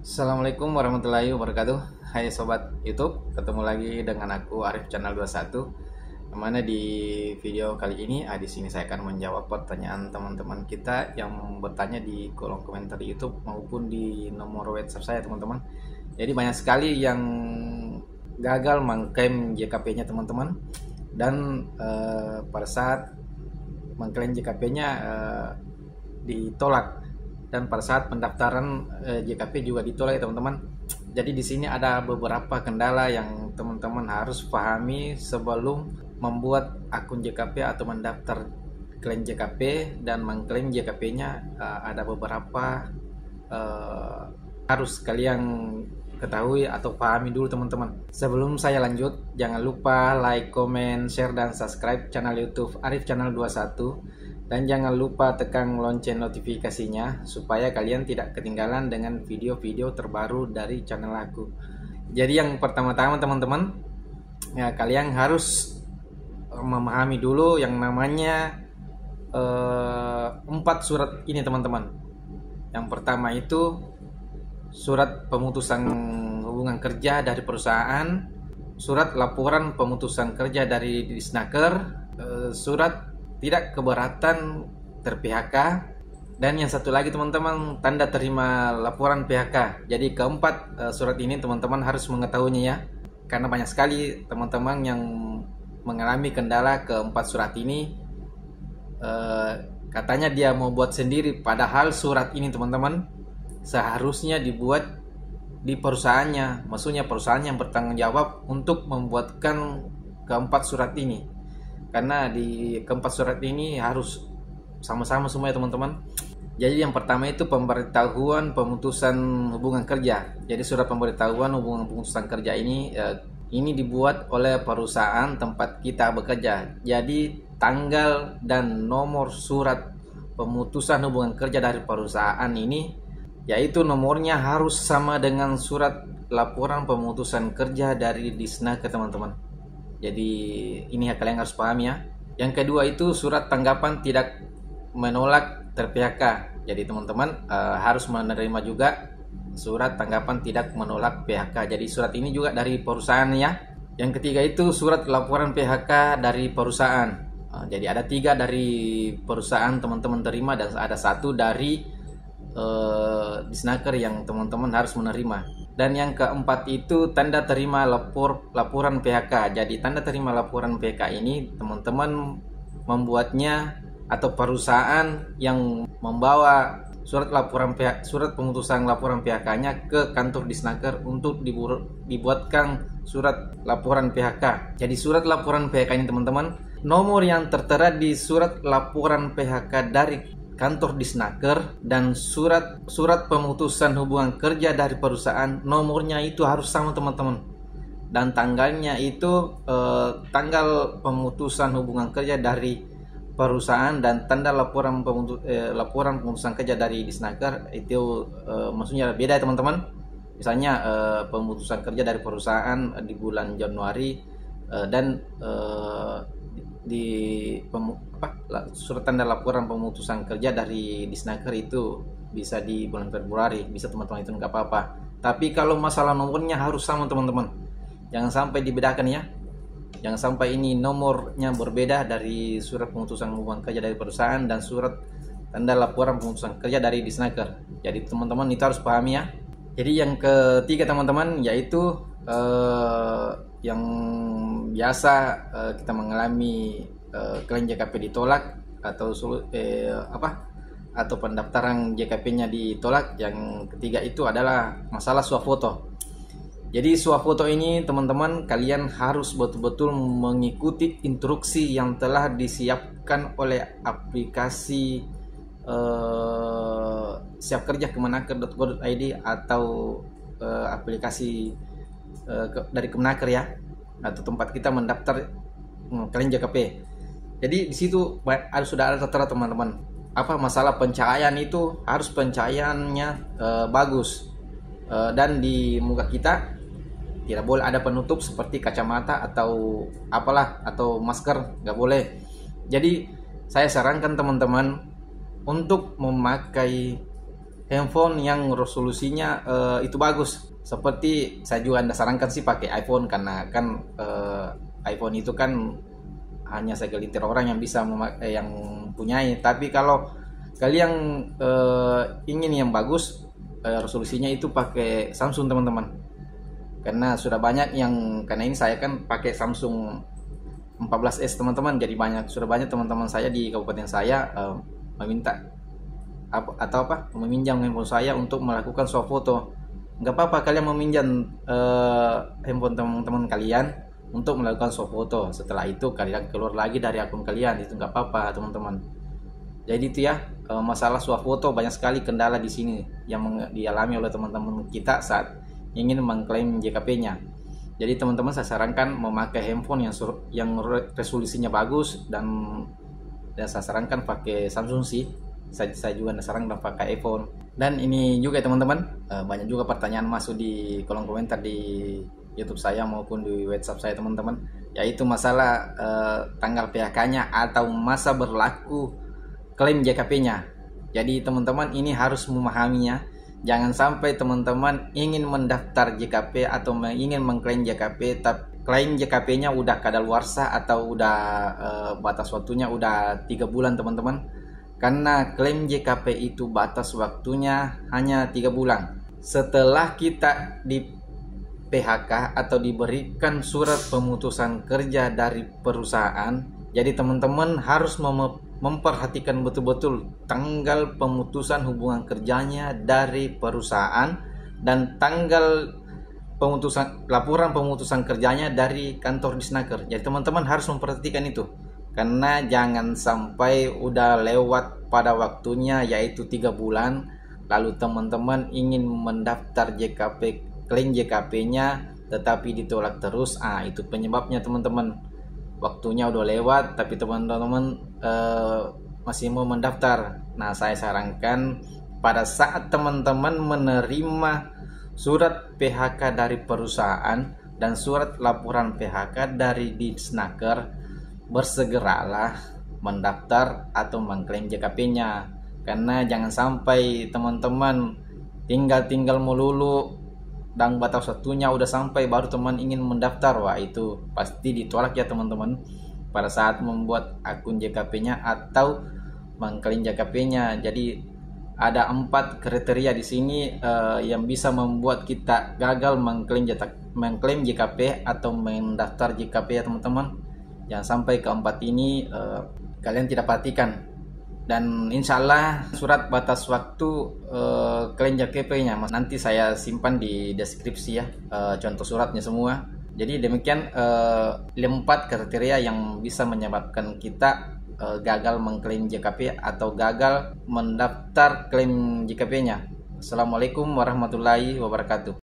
Assalamualaikum warahmatullahi wabarakatuh. Hai sobat YouTube, ketemu lagi dengan aku Arif Channel 21. Mana di video kali ini, di sini saya akan menjawab pertanyaan teman-teman kita yang bertanya di kolom komentar di YouTube maupun di nomor WhatsApp saya, teman-teman. Jadi banyak sekali yang gagal mengklaim JKP-nya, teman-teman. Dan pada saat mengklaim JKP-nya ditolak, dan pada saat pendaftaran JKP juga ditolak ya teman-teman. Jadi di sini ada beberapa kendala yang teman-teman harus pahami sebelum membuat akun JKP atau mendaftar klaim JKP dan mengklaim JKP-nya. Ada beberapa harus kalian ketahui atau pahami dulu teman-teman. Sebelum saya lanjut, jangan lupa like, comment, share, dan subscribe channel YouTube Arif Channel 21. Dan jangan lupa tekan lonceng notifikasinya supaya kalian tidak ketinggalan dengan video-video terbaru dari channel aku. Jadi yang pertama-tama teman-teman, ya kalian harus memahami dulu yang namanya 4 surat ini teman-teman. Yang pertama itu surat pemutusan hubungan kerja dari perusahaan, surat laporan pemutusan kerja dari Disnaker, surat tidak keberatan ter-PHK, dan yang satu lagi teman-teman, tanda terima laporan PHK. Jadi keempat surat ini teman-teman harus mengetahuinya ya, karena banyak sekali teman-teman yang mengalami kendala keempat surat ini. Katanya dia mau buat sendiri, padahal surat ini teman-teman seharusnya dibuat di perusahaannya, maksudnya perusahaan yang bertanggung jawab untuk membuatkan keempat surat ini. Karena di keempat surat ini harus sama-sama semua ya teman-teman. Jadi yang pertama itu pemberitahuan pemutusan hubungan kerja. Jadi surat pemberitahuan hubungan pemutusan kerja ini dibuat oleh perusahaan tempat kita bekerja. Jadi tanggal dan nomor surat pemutusan hubungan kerja dari perusahaan ini, yaitu nomornya harus sama dengan surat laporan pemutusan kerja dari Disnaker teman-teman. Jadi ini kalian harus paham ya. Yang kedua itu surat tanggapan tidak menolak ter-PHK. Jadi teman-teman harus menerima juga surat tanggapan tidak menolak PHK. Jadi surat ini juga dari perusahaan ya. Yang ketiga itu surat laporan PHK dari perusahaan. Jadi ada 3 dari perusahaan teman-teman terima dan ada 1 dari Disnaker yang teman-teman harus menerima. Dan yang keempat itu tanda terima laporan PHK. Jadi tanda terima laporan PHK ini teman-teman membuatnya atau perusahaan yang membawa surat pemutusan laporan PHK-nya ke kantor Disnaker untuk dibuatkan surat laporan PHK. Jadi surat laporan PHK ini teman-teman, nomor yang tertera di surat laporan PHK dari kantor Disnaker dan surat pemutusan hubungan kerja dari perusahaan, nomornya itu harus sama teman-teman. Dan tanggalnya itu tanggal pemutusan hubungan kerja dari perusahaan dan tanda laporan pemutusan kerja dari Disnaker itu maksudnya beda teman-teman. Misalnya pemutusan kerja dari perusahaan di bulan Januari dan surat tanda laporan pemutusan kerja dari Disnaker itu bisa di bulan Februari, bisa teman-teman, itu nggak apa-apa. Tapi kalau masalah nomornya harus sama teman-teman, jangan sampai dibedakan ya, jangan sampai ini nomornya berbeda dari surat pemutusan hubungan kerja dari perusahaan dan surat tanda laporan pemutusan kerja dari Disnaker. Jadi teman-teman itu harus pahami ya. Jadi yang ketiga teman-teman, yaitu yang biasa kita mengalami klaim JKP ditolak atau atau pendaftaran JKP-nya ditolak. Yang ketiga itu adalah masalah swafoto. Jadi swafoto ini teman-teman, kalian harus betul-betul mengikuti instruksi yang telah disiapkan oleh aplikasi siap kerja kemenaker.go.id atau aplikasi dari Kemenaker ya, atau tempat kita mendaftar klaim JKP. Jadi di situ sudah ada tertera teman-teman, apa masalah pencahayaan itu harus pencahayaannya bagus, dan di muka kita tidak boleh ada penutup seperti kacamata atau apalah, atau masker, nggak boleh. Jadi saya sarankan teman-teman untuk memakai handphone yang resolusinya itu bagus. Seperti saya juga Anda sarankan sih pakai iPhone, karena kan iPhone itu kan hanya segelintir orang yang bisa yang punyai. Tapi kalau kalian ingin yang bagus, resolusinya itu pakai Samsung teman-teman. Karena sudah banyak yang, karena ini saya kan pakai Samsung 14S teman-teman, jadi sudah banyak teman-teman saya di kabupaten saya meminta meminjam handphone saya untuk melakukan swafoto. Nggak apa-apa kalian meminjam handphone teman-teman kalian untuk melakukan swafoto. Setelah itu kalian keluar lagi dari akun kalian, itu nggak apa-apa teman-teman. Jadi itu ya, masalah swafoto banyak sekali kendala di sini yang dialami oleh teman-teman kita saat ingin mengklaim JKP-nya. Jadi teman-teman saya sarankan memakai handphone yang resolusinya bagus, dan saya sarankan pakai Samsung sih. Saya juga sarankan pakai iPhone. Dan ini juga teman-teman, banyak juga pertanyaan masuk di kolom komentar di YouTube saya maupun di WhatsApp saya teman-teman, yaitu masalah tanggal PHK-nya atau masa berlaku klaim JKP-nya. Jadi teman-teman ini harus memahaminya. Jangan sampai teman-teman ingin mendaftar JKP atau ingin mengklaim JKP, tapi klaim JKP-nya udah kadaluarsa atau udah batas waktunya udah 3 bulan teman-teman. Karena klaim JKP itu batas waktunya hanya 3 bulan. Setelah kita di PHK atau diberikan surat pemutusan kerja dari perusahaan, jadi teman-teman harus memperhatikan betul-betul tanggal pemutusan hubungan kerjanya dari perusahaan dan tanggal laporan pemutusan kerjanya dari kantor Disnaker. Jadi teman-teman harus memperhatikan itu, karena jangan sampai udah lewat pada waktunya yaitu 3 bulan lalu teman-teman ingin mendaftar JKP, klaim JKP-nya tetapi ditolak terus. Itu penyebabnya teman-teman. Waktunya udah lewat tapi teman-teman masih mau mendaftar. Nah, saya sarankan pada saat teman-teman menerima surat PHK dari perusahaan dan surat laporan PHK dari Disnaker, bersegeralah mendaftar atau mengklaim JKP-nya. Karena jangan sampai teman-teman tinggal melulu dan batas waktunya udah sampai baru teman ingin mendaftar. Wah, itu pasti ditolak ya teman-teman pada saat membuat akun JKP-nya atau mengklaim JKP-nya. Jadi ada 4 kriteria di sini yang bisa membuat kita gagal mengklaim JKP atau mendaftar JKP ya teman-teman. Jangan sampai keempat ini kalian tidak perhatikan. Dan insya Allah surat batas waktu klaim JKP-nya nanti saya simpan di deskripsi ya, contoh suratnya semua. Jadi demikian 4 kriteria yang bisa menyebabkan kita gagal mengklaim JKP atau gagal mendaftar klaim JKP-nya. Assalamualaikum warahmatullahi wabarakatuh.